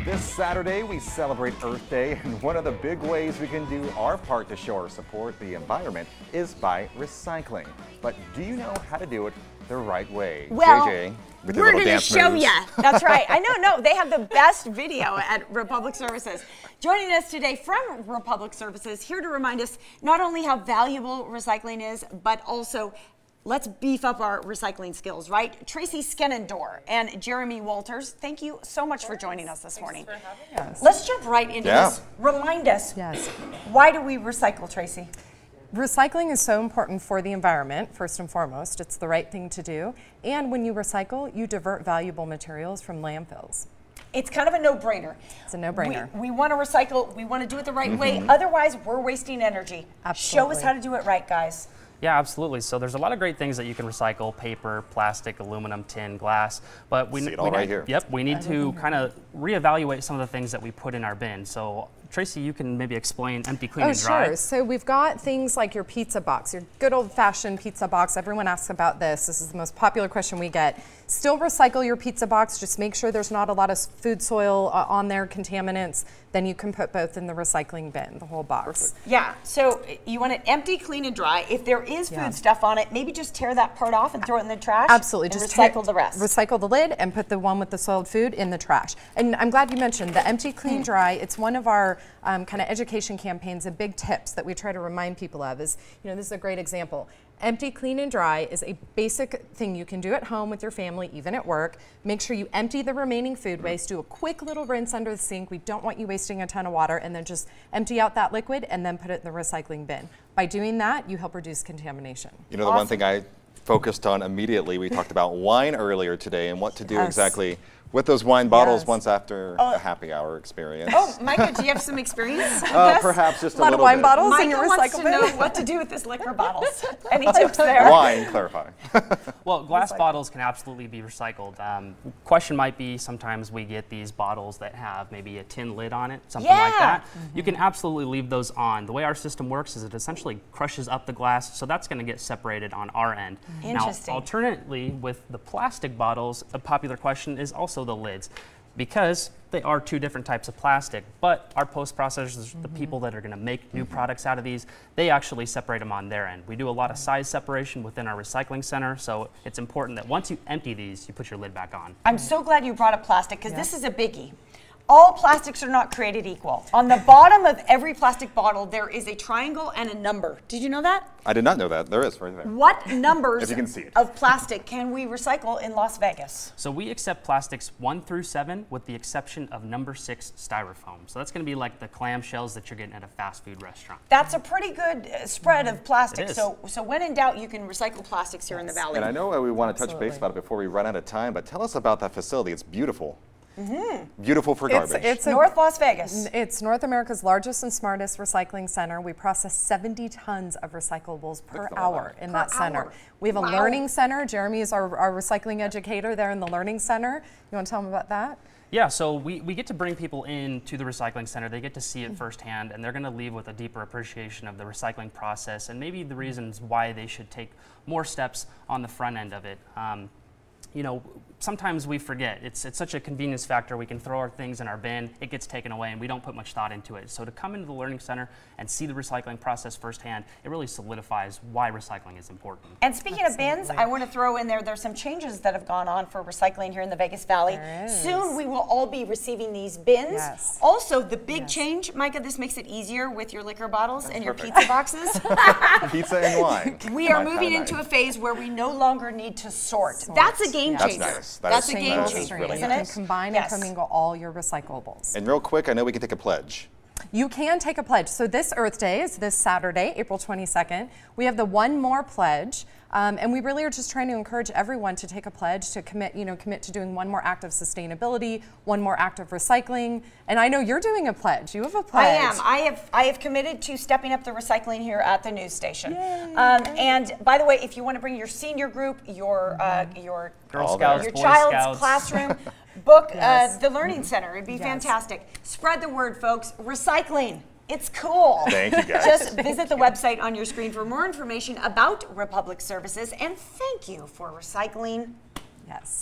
This Saturday, we celebrate Earth Day, and one of the big ways we can do our part to show our support the environment is by recycling. But do you know how to do it the right way? Well, JJ, with your we're little going to dance show moves. you. That's right. I know, no, they have the best video at Republic Services. Joining us today from Republic Services, here to remind us not only how valuable recycling is, but also let's beef up our recycling skills, right? Tracy Skenendor and Jeremy Walters, thank you so much for joining us this morning. Thanks for having us. Let's jump right into this. Remind us, why do we recycle, Tracy? Recycling is so important for the environment, first and foremost. It's the right thing to do. And when you recycle, you divert valuable materials from landfills. It's kind of a no-brainer. It's a no-brainer. We want to recycle, we want to do it the right way, otherwise we're wasting energy. Absolutely. Show us how to do it right, guys. Yeah, absolutely. So there's a lot of great things that you can recycle: paper, plastic, aluminum, tin, glass. But we See it all right here. Yep, we need to kind of reevaluate some of the things that we put in our bin. So Tracy, you can maybe explain empty, clean, and dry. Sure. So we've got things like your pizza box, your good old-fashioned pizza box. Everyone asks about this. This is the most popular question we get. Still recycle your pizza box. Just make sure there's not a lot of food soil on there, contaminants. Then you can put both in the recycling bin, the whole box. Perfect. Yeah, so you want it empty, clean, and dry. If there is food stuff on it, maybe just tear that part off and throw it in the trash. Absolutely. And Just recycle the rest. Recycle the lid and put the one with the soiled food in the trash. And I'm glad you mentioned the empty, clean, dry. It's one of our kind of education campaigns and big tips that we try to remind people of is, you know, this is a great example. Empty, clean, and dry is a basic thing you can do at home with your family, even at work. Make sure you empty the remaining food waste, do a quick little rinse under the sink. We don't want you wasting a ton of water, and then just empty out that liquid and then put it in the recycling bin. By doing that, you help reduce contamination. You know, the one thing I focused on immediately, we talked about wine earlier today and what to do exactly with those wine bottles once after a happy hour experience. Oh, Micah, do you have some experience? Perhaps just a lot of little wine bit. bottles in Micah your wants recycle to bin. know what to do with his liquor bottles. Any tips there? Wine, clarify. Well, glass bottles can absolutely be recycled. Question might be, sometimes we get these bottles that have maybe a tin lid on it, something like that. You can absolutely leave those on. The way our system works is it essentially crushes up the glass, so that's going to get separated on our end. Interesting. Now, alternately, with the plastic bottles, a popular question is also the lids, because they are two different types of plastic. But our post-processors, the people that are going to make new products out of these, they actually separate them on their end. We do a lot of size separation within our recycling center, so it's important that once you empty these, you put your lid back on. I'm so glad you brought up plastic, because this is a biggie. All plastics are not created equal. On the bottom of every plastic bottle, there is a triangle and a number. Did you know that? I did not know that. There is right there. What numbers If you can see it. of plastic can we recycle in Las Vegas? So we accept plastics 1 through 7 with the exception of number 6 styrofoam. So that's going to be like the clamshells that you're getting at a fast food restaurant. That's a pretty good spread of plastic. It is. So when in doubt, you can recycle plastics here in the Valley. And I know we want to touch Absolutely. base about it before we run out of time, but tell us about that facility. It's beautiful. Beautiful for garbage. It's North Las Vegas. It's North America's largest and smartest recycling center. We process 70 tons of recyclables per hour in that center. We have a learning center. Jeremy is our recycling educator there in the learning center. You want to tell them about that? Yeah, so we get to bring people into the recycling center. They get to see it firsthand, and they're going to leave with a deeper appreciation of the recycling process and maybe the reasons why they should take more steps on the front end of it. You know, sometimes we forget. It's such a convenience factor. We can throw our things in our bin, it gets taken away, and we don't put much thought into it. So to come into the Learning Center and see the recycling process firsthand, it really solidifies why recycling is important. And speaking of bins, I want to throw in there's some changes that have gone on for recycling here in the Vegas Valley. Soon we will all be receiving these bins. Also, the big change, Micah, this makes it easier with your liquor bottles and your pizza boxes. Pizza and wine. We are moving into a phase where we no longer need to sort. That's a game changer. That's nice. That's a game changer, really isn't You it? can combine and commingle all your recyclables. And real quick, I know we can take a pledge. You can take a pledge. So this Earth Day is this Saturday, April 22nd. We have the One More Pledge. And we really are just trying to encourage everyone to take a pledge to commit to doing one more act of sustainability, one more act of recycling. And I know you're doing a pledge. You have a pledge. I am. I have committed to stepping up the recycling here at the news station. And by the way, if you want to bring your senior group, your Girl Scouts, your Boy child's Scouts. classroom, book the Learning Center. It'd be fantastic. Spread the word, folks. Recycling. It's cool. Thank you, guys. Just visit the website on your screen for more information about Republic Services, and thank you for recycling. Yes.